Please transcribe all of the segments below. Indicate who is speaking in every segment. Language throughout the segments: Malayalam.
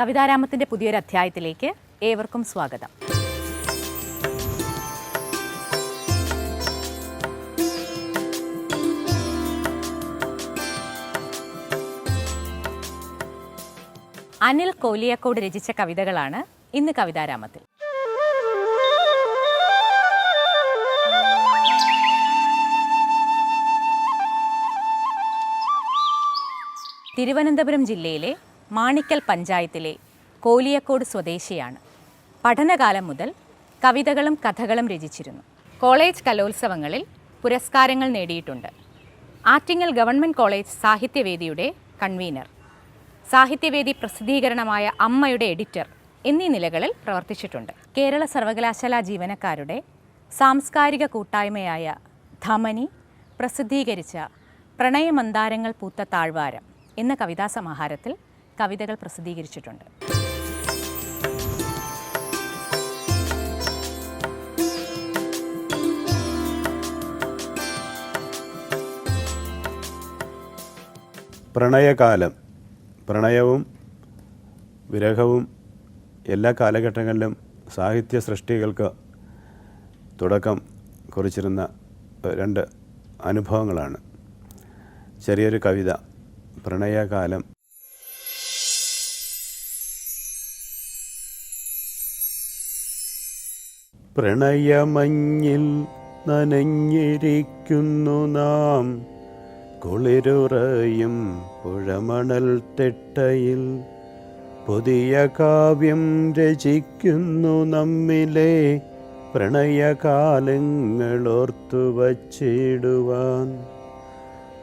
Speaker 1: കവിതാരാമത്തിൻ്റെ പുതിയൊരു അധ്യായത്തിലേക്ക് ഏവർക്കും സ്വാഗതം. അനിൽ കോലിയക്കോട് രചിച്ച കവിതകളാണ് ഇന്ന് കവിതാരാമത്തിൽ. തിരുവനന്തപുരം ജില്ലയിലെ മാണിക്കൽ പഞ്ചായത്തിലെ കോലിയക്കോട് സ്വദേശിയാണ്. പഠനകാലം മുതൽ കവിതകളും കഥകളും രചിച്ചിരുന്നു. കോളേജ് കലോത്സവങ്ങളിൽ പുരസ്കാരങ്ങൾ നേടിയിട്ടുണ്ട്. ആറ്റിങ്ങൽ ഗവൺമെൻറ് കോളേജ് സാഹിത്യവേദിയുടെ കൺവീനർ, സാഹിത്യവേദി പ്രസിദ്ധീകരണമായ അമ്മയുടെ എഡിറ്റർ എന്നീ നിലകളിൽ പ്രവർത്തിച്ചിട്ടുണ്ട്. കേരള സർവകലാശാല ജീവനക്കാരുടെ സാംസ്കാരിക കൂട്ടായ്മയായ ധമനി പ്രസിദ്ധീകരിച്ച പ്രണയമന്താരങ്ങൾ പൂത്ത താഴ്വാരം എന്ന കവിതാ സമാഹാരത്തിൽ കവിതകൾ പ്രസിദ്ധീകരിച്ചിട്ടുണ്ട്.
Speaker 2: പ്രണയകാലം, പ്രണയവും വിരഹവും എല്ലാ കാലഘട്ടങ്ങളിലും സാഹിത്യ സൃഷ്ടികൾക്ക് തുടക്കം കുറിച്ചിരുന്ന രണ്ട് അനുഭവങ്ങളാണ്. ചെറിയൊരു കവിത, പ്രണയകാലം. പ്രണയമഞ്ഞിൽ നനഞ്ഞിരിക്കുന്നു നാം, കുളിരുറയും പുഴമണൽ തിട്ടയിൽ പുതിയ കാവ്യം രചിക്കുന്നു നമ്മിലെ പ്രണയകാലങ്ങൾ ഓർത്തുവച്ചിടുവാൻ.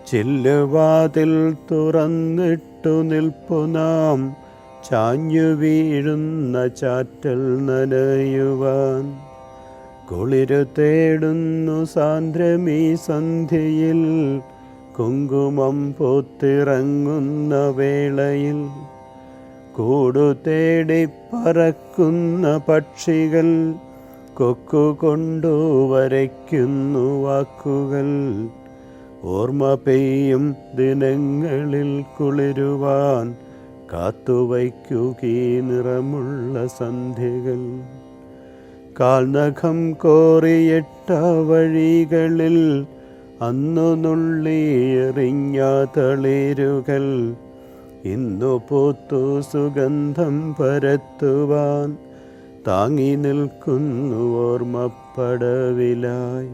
Speaker 2: ചില്ലുവാതിൽ തുറന്നിട്ടു നിൽപ്പു നാം, ചാഞ്ഞു വീഴുന്ന ചാറ്റൽ നനയുവാൻ. കുളിരു തേടുന്നു സാന്ദ്രമീ സന്ധ്യയിൽ, കുങ്കുമം പൂത്തിറങ്ങുന്ന വേളയിൽ. കൂടു തേടി പറക്കുന്ന പക്ഷികൾ, കൊക്കുകൊണ്ടു വരയ്ക്കുന്നു വാക്കുകൾ. ഓർമ്മ പെയ്യും ദിനങ്ങളിൽ കുളിരുവാൻ, കാത്തുവയ്ക്കുകീ നിറമുള്ള സന്ധ്യകൾ. കാൽനഖം കോറിയിട്ട വഴികളിൽ അന്നു നുള്ളിയെറിഞ്ഞ തളിരുകൾ, ഇന്നു പൂത്തു സുഗന്ധം പരത്തുവാൻ താങ്ങി നിൽക്കുന്നു ഓർമ്മപ്പടവിലായി.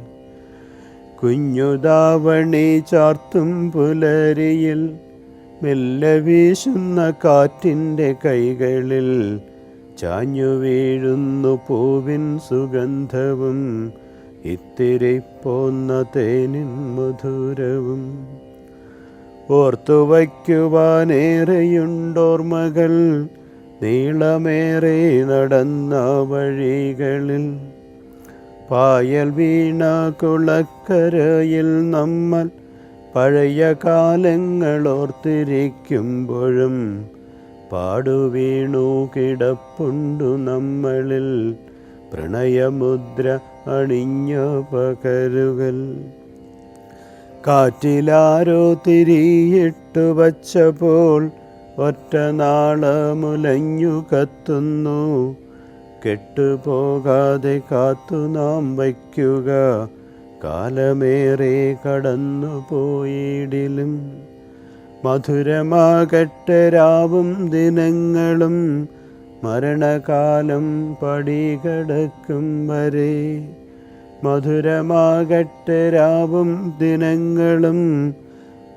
Speaker 2: കുഞ്ഞുദാവണി ചാർത്തും പുലരിയിൽ, മെല്ലെ വീശുന്ന കാറ്റിൻ്റെ കൈകളിൽ ചാഞ്ഞു വീഴുന്നു പൂവിൻ സുഗന്ധവും, ഇത്തിരി പോന്ന തേനിൻ മധുരവും. ഓർത്തുവയ്ക്കുവാനേറെയുണ്ടോർമ്മകൾ, നീളമേറെ നടന്ന വഴികളിൽ. പായൽ വീണ കുളക്കരയിൽ നമ്മൾ പഴയ കാലങ്ങൾ ഓർത്തിരിക്കുമ്പോഴും, പാടുവീണു കിടപ്പുണ്ടു നമ്മളിൽ പ്രണയമുദ്ര അണിഞ്ഞ പകരുകൾ. കാറ്റിലാരോ തിരിയിട്ടു വച്ചപ്പോൾ ഒറ്റ നാളമുലഞ്ഞു കത്തുന്നു. കെട്ടുപോകാതെ കാത്തു നാം വയ്ക്കുക, കാലമേറെ കടന്നു പോയിടിലും. മധുരമാകട്ടെ രാവും ദിനങ്ങളും, മരണകാലം പടികടക്കും വരെ. മധുരമാകട്ടെ രാവും ദിനങ്ങളും,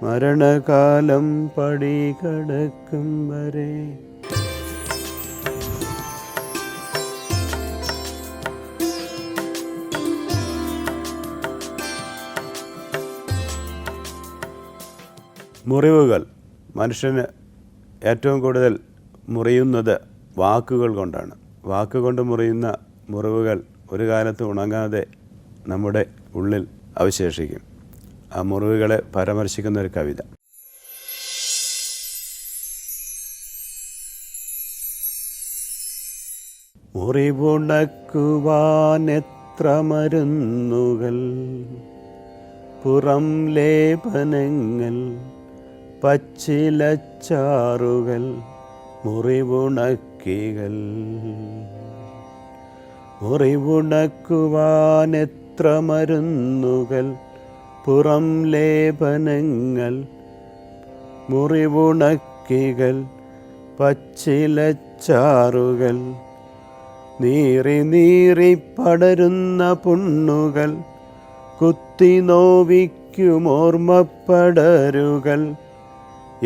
Speaker 2: മരണകാലം പടികടക്കും വരെ. മുറിവുകൾ. മനുഷ്യന് ഏറ്റവും കൂടുതൽ മുറിയുന്നത് വാക്കുകൾ കൊണ്ടാണ്. വാക്കുകൊണ്ട് മുറിയുന്ന മുറിവുകൾ ഒരു കാലത്ത് ഉണങ്ങാതെ നമ്മുടെ ഉള്ളിൽ അവശേഷിക്കും. ആ മുറിവുകളെ പരാമർശിക്കുന്ന ഒരു കവിത. മുറിവുണക്കുവാൻ എത്ര മരുന്നുകൾ, പുറം ലേപനങ്ങൾ, പച്ചിലച്ചാറുകൾ, മുറിവുണക്കികൾ. മുറിവുണക്കുവാൻ എത്ര മരുന്നുകൾ, പുറം ലേപനങ്ങൾ, മുറിവുണക്കികൾ, പച്ചിലച്ചാറുകൾ, നീറി നീറി പടരുന്ന പുണ്ണുകൾ, കുത്തി നോവിക്കുമോർമ്മപ്പടരുകൾ,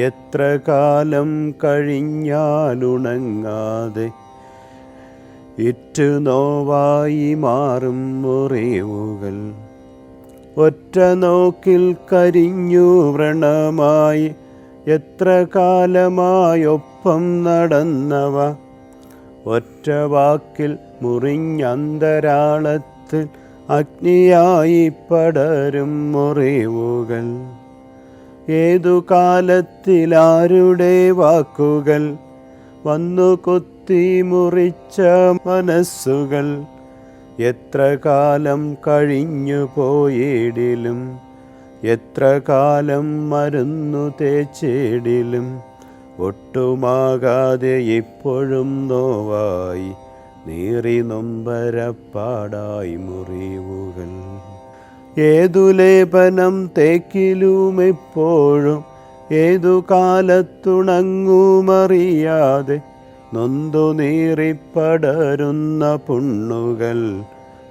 Speaker 2: എത്ര കാലം കഴിഞ്ഞാലുണങ്ങാതെ ഇറ്റു നോവായി മാറും മുറിവുകൾ. ഒറ്റ നോക്കിൽ കരിഞ്ഞു വ്രണമായി എത്ര കാലമായൊപ്പം നടന്നവ, ഒറ്റ വാക്കിൽ മുറിഞ്ഞന്തരാളത്തിൽ അഗ്നിയായി പടരും മുറിവുകൾ. ഏതു കാലത്തിലാരുടെ വാക്കുകൾ വന്നു കുത്തി മുറിച്ച മനസ്സുകൾ, എത്ര കാലം കഴിഞ്ഞു പോയിടിലും എത്ര കാലം മരുന്നു തേച്ചിടിലും ഒട്ടുമാകാതെ ഇപ്പോഴും നോവായി നീറി നൊമ്പരപ്പാടായി മുറിവുകൾ. ഏതു ലേപനം തേക്കിലും എപ്പോഴും ഏതു കാലത്തുണങ്ങുമറിയാതെ നൊന്തു നീറിപ്പടരുന്ന പുണ്ണുകൾ,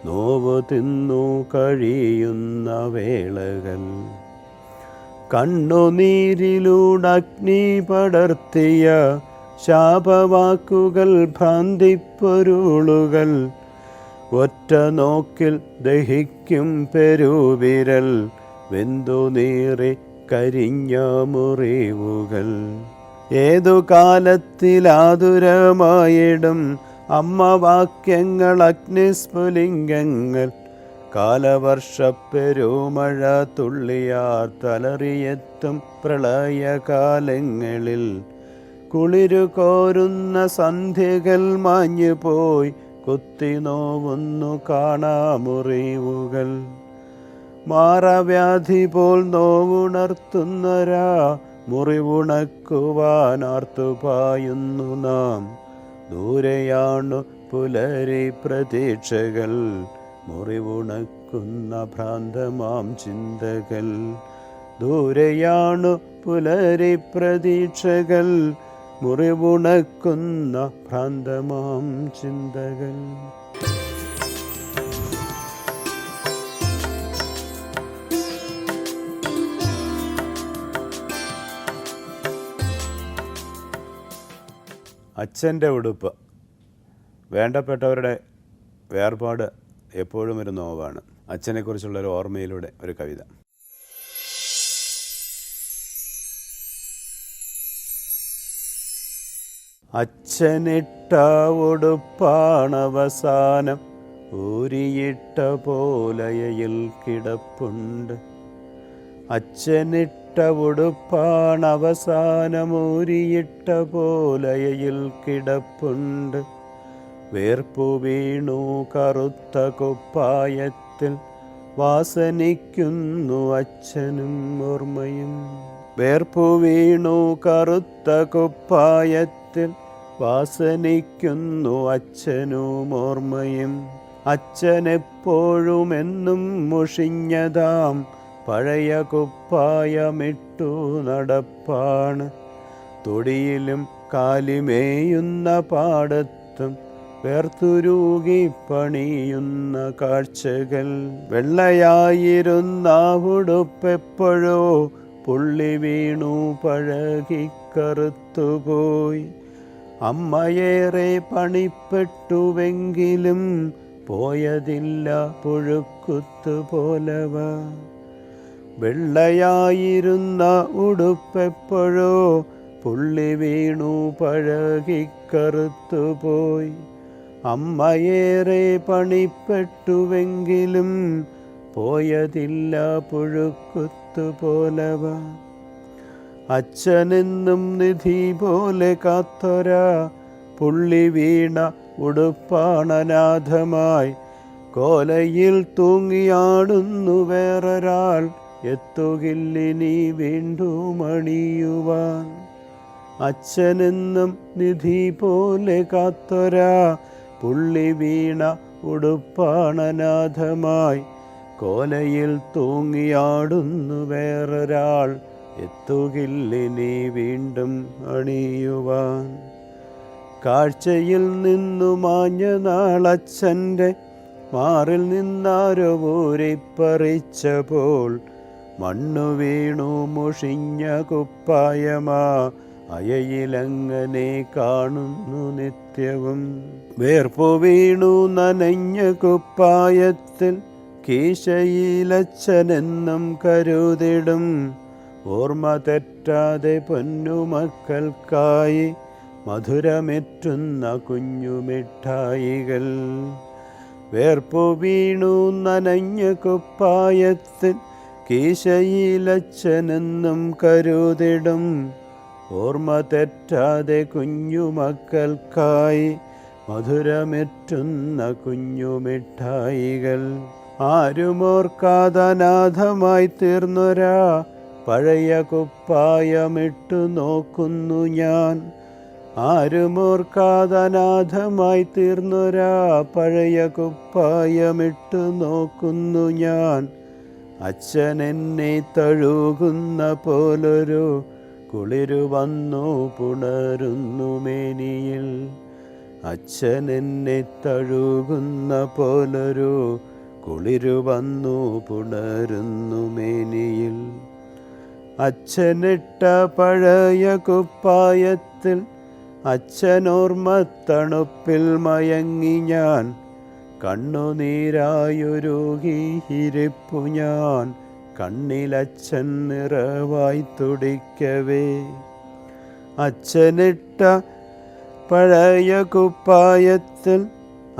Speaker 2: നോവു തിന്നു കഴിയുന്ന വേളകൾ. കണ്ണുനീരിലൂടഗ്നി പടർത്തിയ ശാപവാക്കുകൾ, ഭ്രാന്തിപ്പൊരുളുകൾ, ഒറ്റ നോക്കിൽ ദഹിക്കും പെരുവിരൽ, വെന്തു നീറി കരിഞ്ഞ മുറിവുകൾ. ഏതു കാലത്തിലാതുരമായിടും അമ്മ വാക്യങ്ങൾ, അഗ്നിസ്ഫുലിംഗങ്ങൾ, കാലവർഷപ്പെരുമഴ തുള്ളിയാർ തലറിയെത്തും പ്രളയകാലങ്ങളിൽ, കുളിരു കോരുന്ന സന്ധ്യകൾ മാഞ്ഞുപോയി കുത്തി നോവുന്നു കാണാമുറിവുകൾ. മാറവ്യാധി പോൽ നോവുണർത്തുന്നരാ മുറിവുണക്കുവാനാർത്തുപായുന്നു നാം. ദൂരെയാണു പുലരി പ്രതീക്ഷകൾ, മുറിവുണക്കുന്ന ഭ്രാന്തമാം ചിന്തകൾ. ദൂരെയാണു പുലരി പ്രതീക്ഷകൾ, മുറിവുണക്കുന്ന ഭ്രാന്തമാം ചിന്തകൾ. അച്ഛൻ്റെ ഉടുപ്പ്. വേണ്ടപ്പെട്ടവരുടെ വേർപാട് എപ്പോഴും ഒരു നോവാണ്. അച്ഛനെക്കുറിച്ചുള്ളൊരു ഓർമ്മയിലൂടെ ഒരു കവിത. അച്ഛനിട്ട ഉടുപ്പാണവസാനം ഊരിയിട്ട പോലയയിൽ കിടപ്പുണ്ട്. അച്ഛനിട്ട ഉടുപ്പാണവസാനം ഊരിയിട്ട പോലയയിൽ കിടപ്പുണ്ട്. വേർപ്പു വീണു കറുത്ത കുപ്പായത്തിൽ വാസനിക്കുന്നു അച്ഛനും ഓർമ്മയും. വേർപ്പു വീണു കറുത്ത കുപ്പായത്തിൽ വാസനിക്കുന്നു അച്ഛനും ഓർമ്മയും. അച്ഛനെപ്പോഴും എന്നും മുഷിഞ്ഞതാം പഴയ കുപ്പായമിട്ടു നടപ്പാണ്. തൊടിയിലും കാലിമേയുന്ന പാടത്തും വേർത്തുരുകി പണിയുന്ന കാഴ്ചകൾ. വെള്ളയായിരുന്ന ഉടുപ്പെപ്പോഴോ പുള്ളി വീണു പഴകി കറുത്തുപോയി. അമ്മയേറെ പണിപ്പെട്ടുവെങ്കിലും പോയതില്ല പുഴുക്കുത്തുപോലവ. വെള്ളയായിരുന്ന ഉടുപ്പെപ്പോഴോ പുള്ളി വീണു പഴകി കറുത്തുപോയി. അമ്മയേറെ പണിപ്പെട്ടുവെങ്കിലും പോയതില്ല പുഴുക്കുത്തുപോലവ. അച്ഛനെന്നും നിധി പോലെ കാത്തൊരാ പുള്ളി വീണ ഉടുപ്പാണനാഥമായി. കോലയിൽ തൂങ്ങിയാടുന്നു വേറൊരാൾ, എത്തുകില്ലിനി വീണ്ടും അണിയുവാൻ. അച്ഛനെന്നും നിധി പോലെ കാത്തൊരാ പുള്ളി വീണ ഉടുപ്പാണനാഥമായി കോലയിൽ തൂങ്ങിയാടുന്നു വേറൊരാൾ എത്തുകില്ലിനി വീണ്ടും അണിയുവാൻ. കാഴ്ചയിൽ നിന്നു മാഞ്ഞ നാളച്ഛൻ്റെ മാറിൽ നിന്നാരോ ഊരിപ്പറിച്ചപ്പോൾ മണ്ണു വീണു മുഷിഞ്ഞ കുപ്പായമാ അയയിലങ്ങനെ കാണുന്നു നിത്യവും. വേർപ്പു വീണു നനഞ്ഞ കുപ്പായത്തിൽ കീശയിലച്ഛനെന്നും കരുതിടും ഓർമ്മ തെറ്റാതെ പൊന്നുമക്കൾക്കായി മധുരമെറ്റുന്ന കുഞ്ഞുമിഠായികൾ. വേർപ്പു വീണു നനഞ്ഞ കുപ്പായത്തിൽ കീശയിലച്ഛനെന്നും കരുതിടും ഓർമ്മ തെറ്റാതെ കുഞ്ഞുമക്കൾക്കായി മധുരമെറ്റുന്ന കുഞ്ഞുമിഠായികൾ. ആരുമോർക്കാതനാഥമായി തീർന്നൊരാ പഴയ കുപ്പായമിട്ടു നോക്കുന്നു ഞാൻ. ആരുമോർക്കാതനാഥമായി തീർന്നൊരാ പഴയ കുപ്പായമിട്ടു നോക്കുന്നു ഞാൻ. അച്ഛനെന്നെ തഴുകുന്ന പോലൊരു കുളിരു വന്നു പുണരുന്നു മേനിയിൽ. അച്ഛനെന്നെ തഴുകുന്ന പോലൊരു കുളിരു വന്നു പുണരുന്നു മേനിയിൽ. അച്ഛനിട്ട പഴയ കുപ്പായത്തിൽ അച്ഛനോർമ്മത്തണുപ്പിൽ മയങ്ങി ഞാൻ. കണ്ണുനീരായൊരുകിയിരിപ്പു ഞാൻ കണ്ണിലച്ഛൻ നിറവായി തുടിക്കവേ. അച്ഛനിട്ട പഴയ കുപ്പായത്തിൽ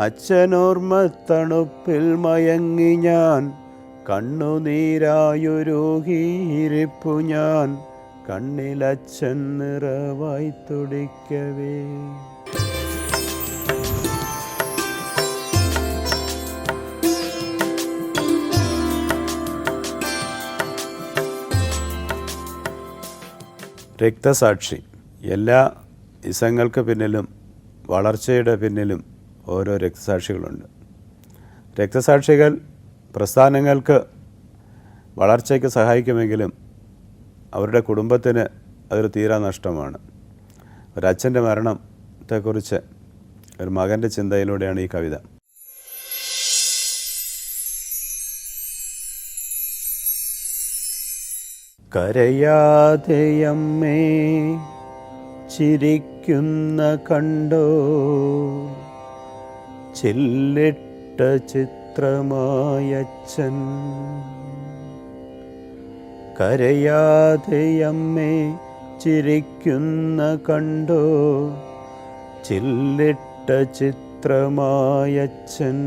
Speaker 2: അച്ഛനോർമ്മത്തണുപ്പിൽ മയങ്ങി ഞാൻ. കണ്ണുനീരായൊരുകിയിരിപ്പു ഞാൻ കണ്ണിലച്ഛൻ നിറവായി തുടിക്കവേ. രക്തസാക്ഷി. എല്ലാ ഇസങ്ങൾക്ക് പിന്നിലും വളർച്ചയുടെ പിന്നിലും ഓരോ രക്തസാക്ഷികളുണ്ട്. രക്തസാക്ഷികൾ പ്രസ്ഥാനങ്ങൾക്ക് വളർച്ചയ്ക്ക് സഹായിക്കുമെങ്കിലും അവരുടെ കുടുംബത്തിന് അതൊരു തീരാ നഷ്ടമാണ്. ഒരച്ഛൻ്റെ മരണത്തെക്കുറിച്ച് ഒരു മകൻ്റെ ചിന്തയിലൂടെയാണ് ഈ കവിത. കരയാതെയമ്മേ ചിരിക്കുന്ന കണ്ടോ ചില്ലിട്ട ചിത്രമായച്ഛൻ. കരയാതെയമ്മേ ചിരിക്കുന്ന കണ്ടോ ചില്ലിട്ട ചിത്രമായച്ഛൻ.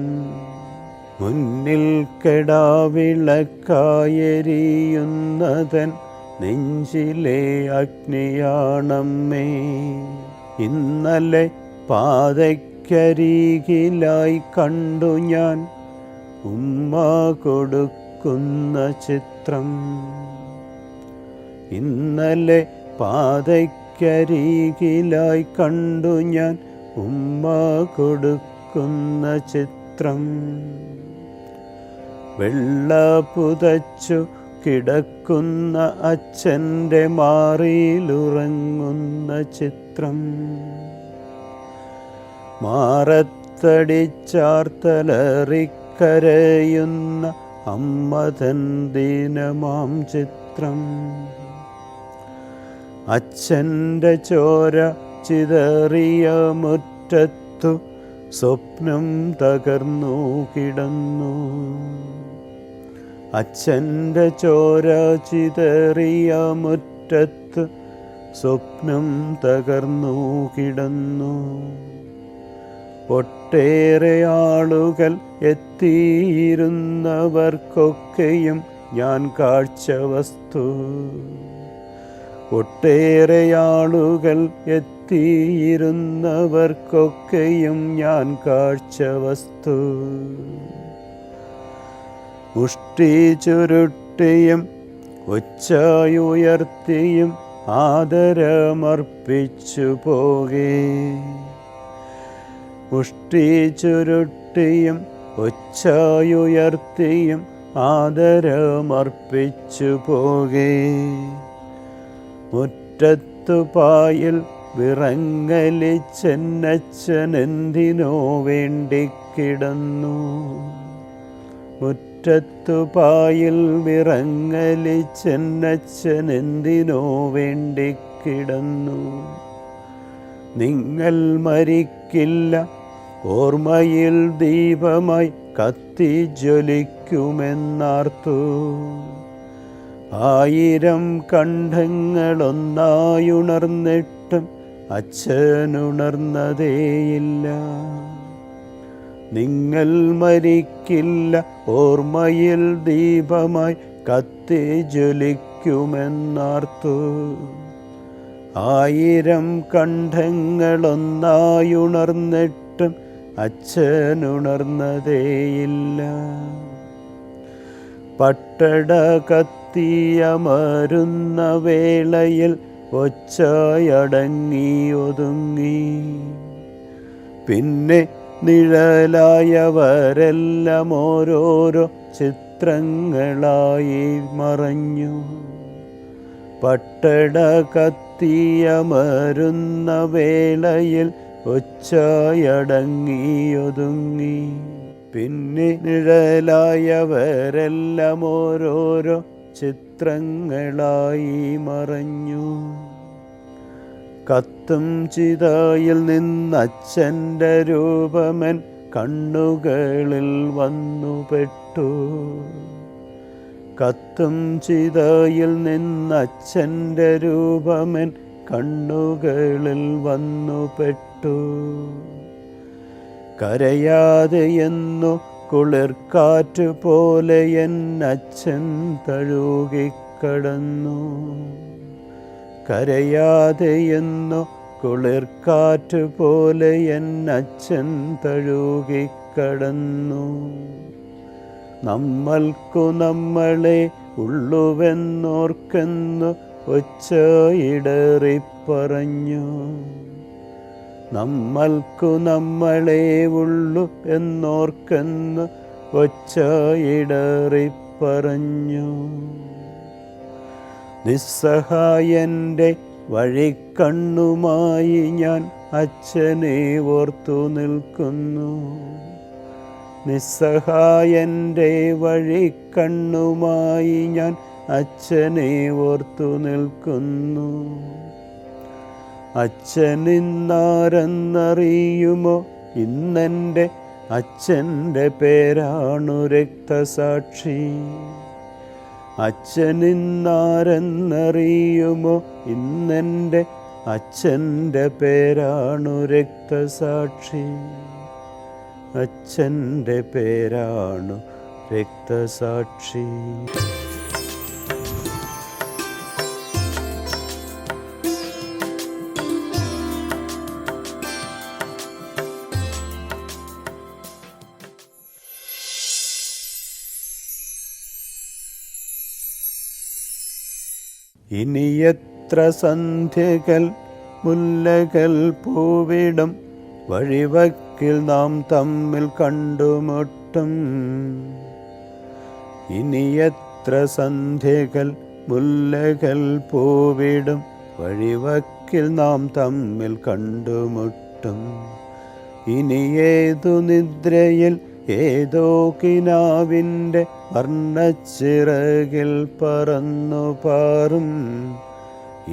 Speaker 2: മുന്നിൽ കെടാവിളക്കായെരിയുന്നതൻ നെഞ്ചിലെ അഗ്നിയാണമ്മേ. ഇന്നലെ പാതയ്ക്കരികിലായി കണ്ടു ഞാൻ ഉമ്മ കൊടുക്കുന്ന ചിത്രം. ഇന്നലെ പാതയ്ക്കരികിലായി കണ്ടു ഞാൻ ഉമ്മ കൊടുക്കുന്ന ചിത്രം. വെള്ള പുതച്ചു കിടക്കുന്ന അച്ഛൻ്റെ മാറിയിലുറങ്ങുന്ന ചിത്രം. മാറത്തടിച്ചാർത്തലറിക്കരയുന്ന അമ്മതൻ ദീനമാം ചിത്രം. അച്ഛൻ്റെ ചോര ചിതറിയ മുറ്റത്തു സ്വപ്നം തകർന്നു കിടന്നു. അച്ഛൻ്റെ ചോര ചിതറിയ മുറ്റത്ത് സ്വപ്നം തകർന്നു കിടന്നു. ഒട്ടേറെ ആളുകൾ എത്തിയിരുന്നവർക്കൊക്കെയും ഞാൻ കാഴ്ചവസ്തു. ഒട്ടേറെ ആളുകൾ എത്തിയിരുന്നവർക്കൊക്കെയും ഞാൻ കാഴ്ചവസ്തു. മുഷ്ടി ചുരുട്ടിയും ഒച്ചയുയർത്തിയും ആദരമർപ്പിച്ചു പോകേ. മുഷ്ടി ചുരുട്ടിയും ഒച്ചായുയർത്തിയും ആദരമർപ്പിച്ചു പോകേ. മുറ്റത്തു പായിൽ വിറങ്ങലിച്ചെന്നച്ഛനെന്തിനോ വേണ്ടി കിടന്നു. മുറ്റത്തു പായിൽ വിറങ്ങലിച്ചെന്നച്ഛനെന്തിനോ വേണ്ടി കിടന്നു. നിങ്ങൾ മരിക്കില്ല, ഓർമ്മയിൽ ദീപമായി കത്തി ജ്വലിക്കുമെന്നാർത്തു. 1000 കണ്ഠങ്ങളൊന്നായുണർന്നിട്ടും അച്ഛനുണർന്നതേയില്ല. നിങ്ങൾ മരിക്കില്ല, ഓർമ്മയിൽ ദീപമായി കത്തി ജ്വലിക്കുമെന്നാർത്തു. 1000 കണ്ഠങ്ങളൊന്നായുണർന്നിട്ടും അച്ഛനുണർന്നതേയില്ല. പട്ടട കത്തിയമരുന്ന വേളയിൽ ഒച്ചയടങ്ങി ഒതുങ്ങി. പിന്നെ നിഴലായവരെല്ലാം ഓരോരോ ചിത്രങ്ങളായി മറഞ്ഞു. പട്ടട കത്തിയമരുന്ന വേളയിൽ ഒച്ചയടങ്ങി ഒതുങ്ങി. പിന്നെ നിഴലായവരെല്ലാം ഓരോരോ ചിത്രങ്ങളായി മറഞ്ഞു. കത്തും ചിതയിൽ നിന്നച്ഛൻ്റെ രൂപമൻ കണ്ണുകളിൽ വന്നുപെട്ടു. കത്തും ചിതയിൽ നിന്നച്ഛൻ്റെ രൂപമൻ കണ്ണുകളിൽ വന്നുപെട്ടു. കരയാതെയെന്നു കുളിർക്കാറ്റ് പോലെ എന്നച്ഛൻ തഴുകിക്കടന്നു. കരയാതെയെന്നു കുളിർക്കാറ്റ് പോലെ എന്നച്ഛൻ തഴുകിക്കടന്നു. നമ്മൾക്കു നമ്മളെ ഉള്ളുവെന്നോർക്കെന്നു ഒച്ചയിടറിപ്പറഞ്ഞു. നമ്മൾക്കു നമ്മളെ ഉള്ളു എന്നോർക്കെന്ന് ഒച്ചയിടറിപ്പറഞ്ഞു. നിസ്സഹായൻ്റെ വഴിക്കണ്ണുമായി ഞാൻ അച്ഛനെ ഓർത്തു നിൽക്കുന്നു. നിസ്സഹായൻ്റെ വഴിക്കണ്ണുമായി ഞാൻ അച്ഛനെ ഓർത്തു നിൽക്കുന്നു. അച്ഛനിന്നാരെന്നറിയുമോ? ഇന്നെൻ്റെ അച്ഛൻ്റെ പേരാണു രക്തസാക്ഷി. അച്ഛനിന്നാരെന്നറിയുമോ? ഇന്നെൻ്റെ അച്ഛൻ്റെ പേരാണു രക്തസാക്ഷി. അച്ഛൻ്റെ പേരാണു രക്തസാക്ഷി. ഇനിയെത്ര സന്ധ്യകൾ മുല്ലകൾ പൂവിടും, വഴിവക്കിൽ നാം തമ്മിൽ കണ്ടുമുട്ടും. ഇനിയെത്ര സന്ധ്യകൾ മുല്ലകൾ പൂവിടും, വഴിവക്കിൽ നാം തമ്മിൽ കണ്ടുമുട്ടും. ഇനി ഏതു നിദ്രയിൽ ഏതോ കിനാവിൻ്റെ വർണ്ണച്ചിറകിൽ പറന്നു പാറും.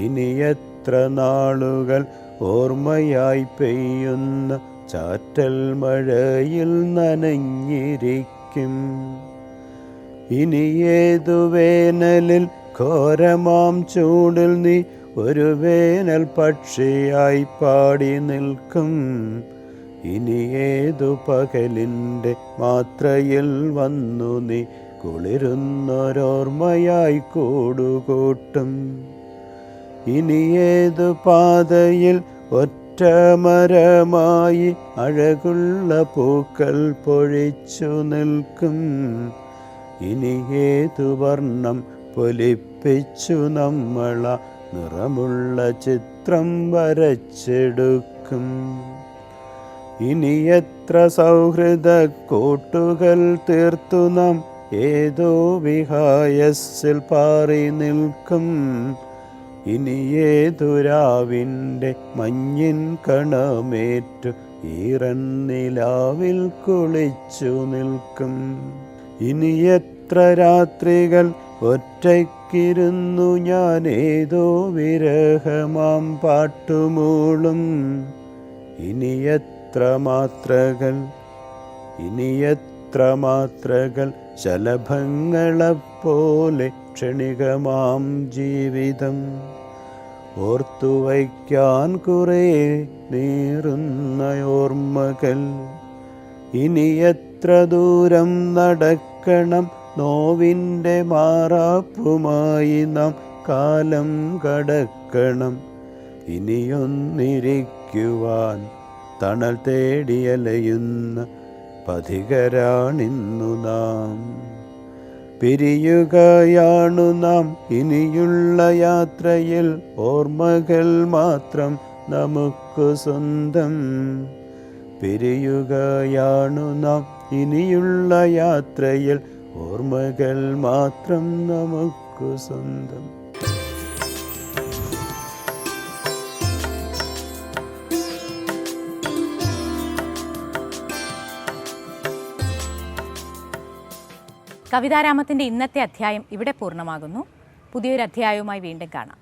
Speaker 2: ഇനി എത്ര നാളുകൾ ഓർമ്മയായി പെയ്യുന്ന ചാറ്റൽ മഴയിൽ നനഞ്ഞിരിക്കും. ഇനി ഏതു വേനലിൽ ഘോരമാം ചൂടിൽ നീ ഒരു വേനൽ പക്ഷിയായി പാടി നിൽക്കും. ഇനി ഏതു പകലിൻ്റെ മാത്രയിൽ വന്നു നീ കുളിരുന്നൊരോർമ്മയായി കൂടുകൂട്ടും. ഇനി ഏതു പാതയിൽ ഒറ്റ മരമായി അഴകുള്ള പൂക്കൾ പൊഴിച്ചു നിൽക്കും. ഇനി ഏതു വർണ്ണം പൊലിപ്പിച്ചു നമ്മള നിറമുള്ള ചിത്രം വരച്ചെടുക്കും. ഇനി എത്ര സൗഹൃദ കൂട്ടുകൾ തീർത്തു നാം ഏതോ വിഹായസ്സിൽ പാറി നിൽക്കും. ഇനി ഏതുരാവിൻ്റെ മഞ്ഞിൻ കണമേറ്റു ഈറന്നിലാവിൽ കുളിച്ചു നിൽക്കും. ഇനി എത്ര രാത്രികൾ ഒറ്റയ്ക്കിരുന്നു ഞാൻ ഏതോ വിരഹമാം പാട്ടുമൂളും. ഇനി എത്ര മാത്രകൾ ശലഭങ്ങളെപ്പോലെ ക്ഷണികമാം ജീവിതം. ഓർത്തുവയ്ക്കാൻ കുറേ നീറുന്ന ഓർമ്മകൾ. ഇനി എത്ര ദൂരം നടക്കണം നോവിൻ്റെ മാറാപ്പുമായി നാം കാലം കടക്കണം. ഇനിയൊന്നിരിക്കുവാൻ തണൽ തേടിയലയുന്ന പഥികരാണിന്നു നാം. പിരിയുകയാണു നാം ഇനിയുള്ള യാത്രയിൽ, ഓർമ്മകൾ മാത്രം നമുക്ക് സ്വന്തം. പിരിയുകയാണു നാം ഇനിയുള്ള യാത്രയിൽ, ഓർമ്മകൾ മാത്രം നമുക്ക് സ്വന്തം.
Speaker 1: കവിതാരാമത്തിൻ്റെ ഇന്നത്തെ അധ്യായം ഇവിടെ പൂർണ്ണമാകുന്നു. പുതിയൊരു അധ്യായവുമായി വീണ്ടും കാണാം.